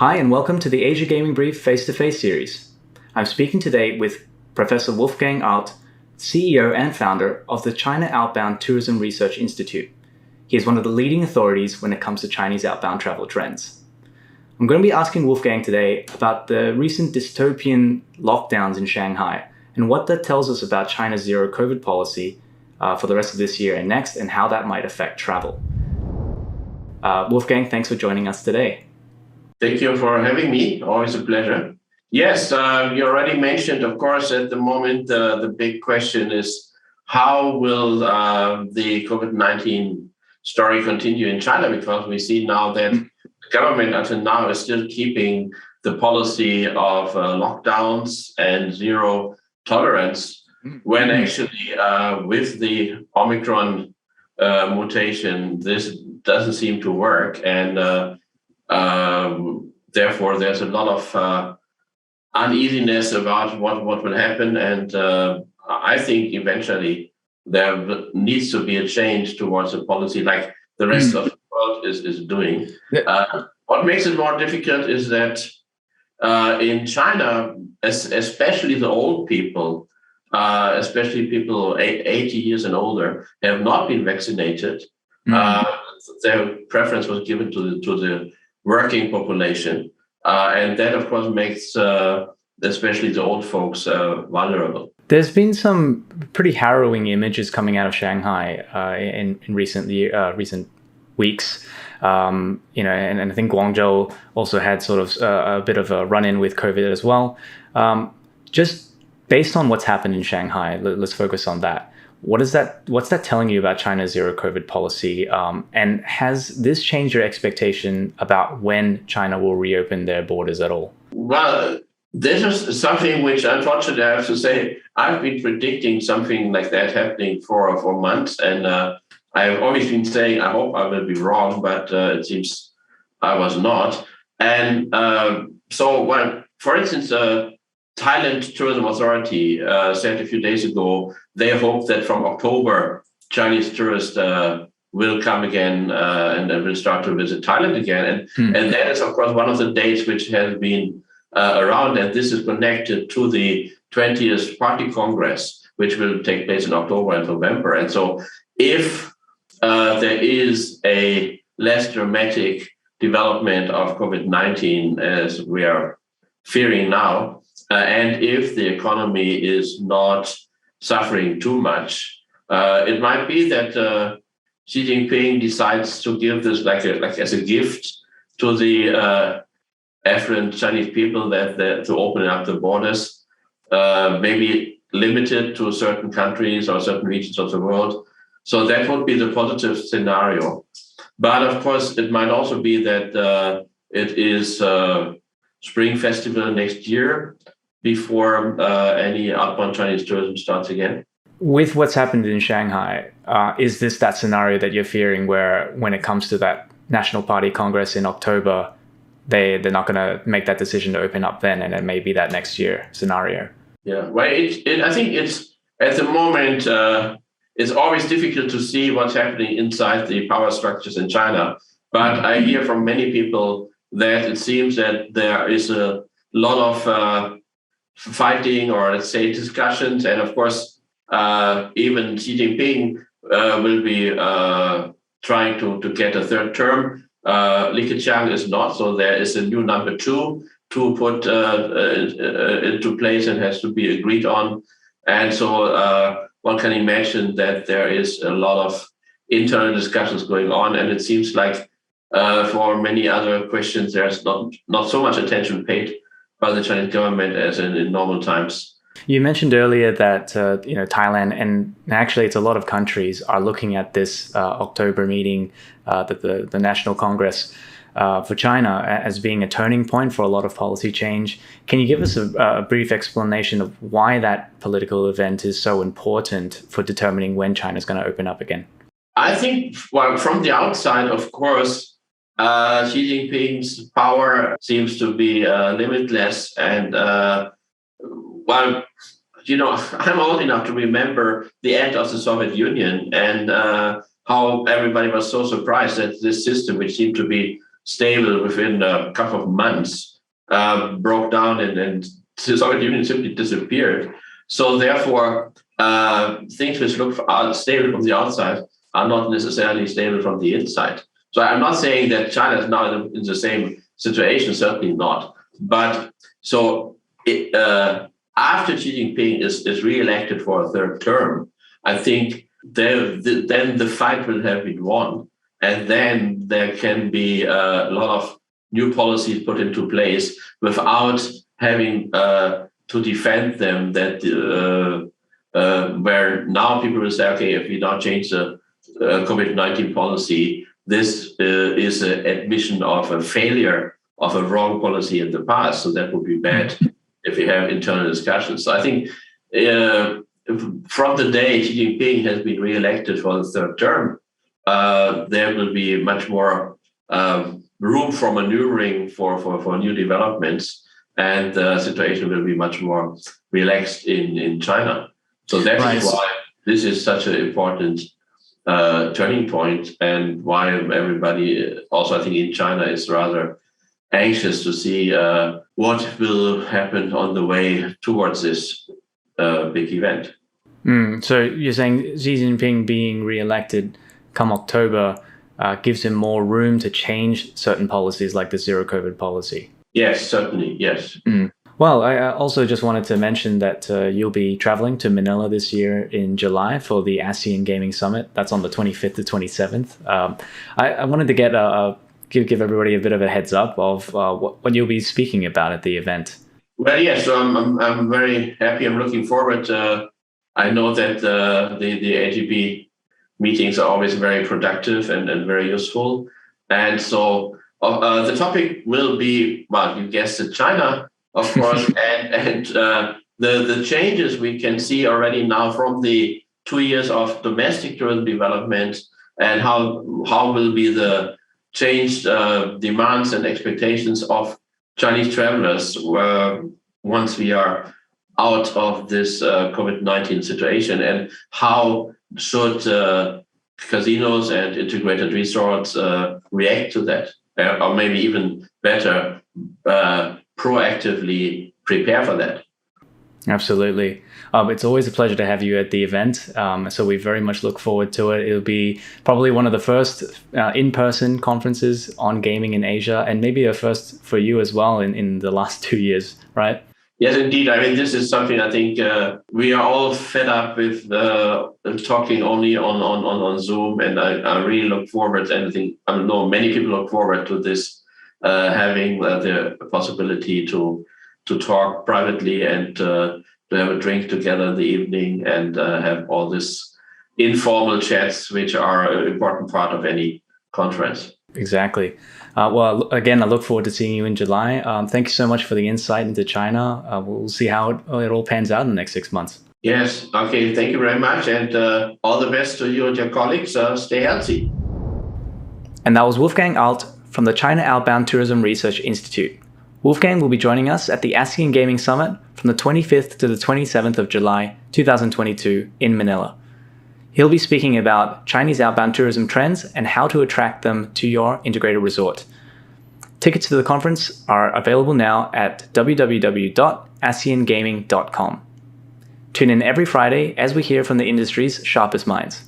Hi, and welcome to the Asia Gaming Brief Face-to-Face series. I'm speaking today with Professor Wolfgang Arlt, CEO and founder of the China Outbound Tourism Research Institute. He is one of the leading authorities when it comes to Chinese outbound travel trends. I'm going to be asking Wolfgang today about the recent dystopian lockdowns in Shanghai and what that tells us about China's zero COVID policy for the rest of this year and next, and how that might affect travel. Wolfgang, thanks for joining us today. Thank you for having me. Always a pleasure. Yes, you already mentioned, of course, at the moment, the big question is how will the COVID-19 story continue in China? Because we see now that the government until now is still keeping the policy of lockdowns and zero tolerance, when actually with the Omicron mutation, this doesn't seem to work. And therefore, there's a lot of uneasiness about what will happen. And I think eventually there needs to be a change towards a policy like the rest of the world is doing. What makes it more difficult is that in China, especially the old people, especially people 80 years and older, have not been vaccinated. Their preference was given to the working population. And that, of course, makes especially the old folks vulnerable. There's been some pretty harrowing images coming out of Shanghai in recent weeks. And I think Guangzhou also had sort of a bit of a run-in with COVID as well. Just based on what's happened in Shanghai, let's focus on that. What's that telling you about China's zero COVID policy? And has this changed your expectation about when China will reopen their borders at all? Well, this is something which, unfortunately, I have to say, I've been predicting something like that happening for months. And I've always been saying, I hope I will be wrong, but it seems I was not. And for instance, Thailand Tourism Authority said a few days ago, they hope that from October, Chinese tourists will come again and will start to visit Thailand again. And that is, of course, one of the dates which has been around, and this is connected to the 20th Party Congress, which will take place in October and November. And so if there is a less dramatic development of COVID-19 as we are fearing now, and if the economy is not suffering too much, it might be that Xi Jinping decides to give this like as a gift to the affluent Chinese people to open up the borders, maybe limited to certain countries or certain regions of the world. So that would be the positive scenario. But of course, it might also be that it is Spring Festival next year before any outbound Chinese tourism starts again. With what's happened in Shanghai, is this that scenario that you're fearing where when it comes to that National Party Congress in October, they're not going to make that decision to open up then, and it may be that next year scenario? Yeah, well, I think it's at the moment, it's always difficult to see what's happening inside the power structures in China. But I hear from many people that it seems that there is a lot of fighting, or let's say discussions, and of course even Xi Jinping will be trying to get a third term. Li Keqiang is not, so there is a new number 2 to put into place and has to be agreed on. And so one can imagine that there is a lot of internal discussions going on, and it seems like for many other questions there's not so much attention paid by the Chinese government as in normal times. You mentioned earlier that Thailand, and actually it's a lot of countries, are looking at this October meeting, the National Congress for China, as being a turning point for a lot of policy change. Can you give us a brief explanation of why that political event is so important for determining when China's going to open up again? I think, well, from the outside, of course, Xi Jinping's power seems to be limitless. And, I'm old enough to remember the end of the Soviet Union and how everybody was so surprised that this system, which seemed to be stable within a couple of months, broke down and the Soviet Union simply disappeared. So therefore, things which look stable from the outside are not necessarily stable from the inside. So I'm not saying that China is now in the same situation, certainly not. But so after Xi Jinping is re-elected for a third term, I think then the fight will have been won. And then there can be a lot of new policies put into place without having to defend them, that where now people will say, okay, if we now change the COVID-19 policy, this is an admission of a failure of a wrong policy in the past. So that would be bad if we have internal discussions. So I think from the day Xi Jinping has been re-elected for the third term, there will be much more room for maneuvering for new developments, and the situation will be much more relaxed in China. So that is why this is such an important turning point, and why everybody also, I think, in China is rather anxious to see what will happen on the way towards this big event. So you're saying Xi Jinping being re-elected come October gives him more room to change certain policies like the zero COVID policy? Yes, certainly, yes. Well, I also just wanted to mention that you'll be traveling to Manila this year in July for the ASEAN Gaming Summit. That's on the 25th to 27th. I wanted to get give everybody a bit of a heads up of what you'll be speaking about at the event. Well, yes, so I'm very happy. I'm looking forward. I know that the AGB meetings are always very productive and very useful. And so the topic will be, well, you guessed it, China, of course, and the changes we can see already now from the 2 years of domestic tourism development, and how will be the changed demands and expectations of Chinese travelers once we are out of this COVID-19 situation, and how should casinos and integrated resorts react to that, or maybe even better, proactively prepare for that. Absolutely. It's always a pleasure to have you at the event. So we very much look forward to it. It'll be probably one of the first in-person conferences on gaming in Asia, and maybe a first for you as well in the last 2 years, right? Yes, indeed. I mean, this is something I think we are all fed up with talking only on Zoom, and I really look forward, and I know many people look forward to this, having the possibility to talk privately and to have a drink together in the evening, and have all this informal chats, which are an important part of any conference. Exactly. Well, again, I look forward to seeing you in July. Thank you so much for the insight into China. We'll see how it all pans out in the next 6 months. Yes. Okay. Thank you very much. And all the best to you and your colleagues. Stay healthy. And that was Wolfgang Arlt from the China Outbound Tourism Research Institute. Wolfgang will be joining us at the ASEAN Gaming Summit from the 25th to the 27th of July 2022 in Manila. He'll be speaking about Chinese outbound tourism trends and how to attract them to your integrated resort. Tickets to the conference are available now at www.aseangaming.com. Tune in every Friday as we hear from the industry's sharpest minds.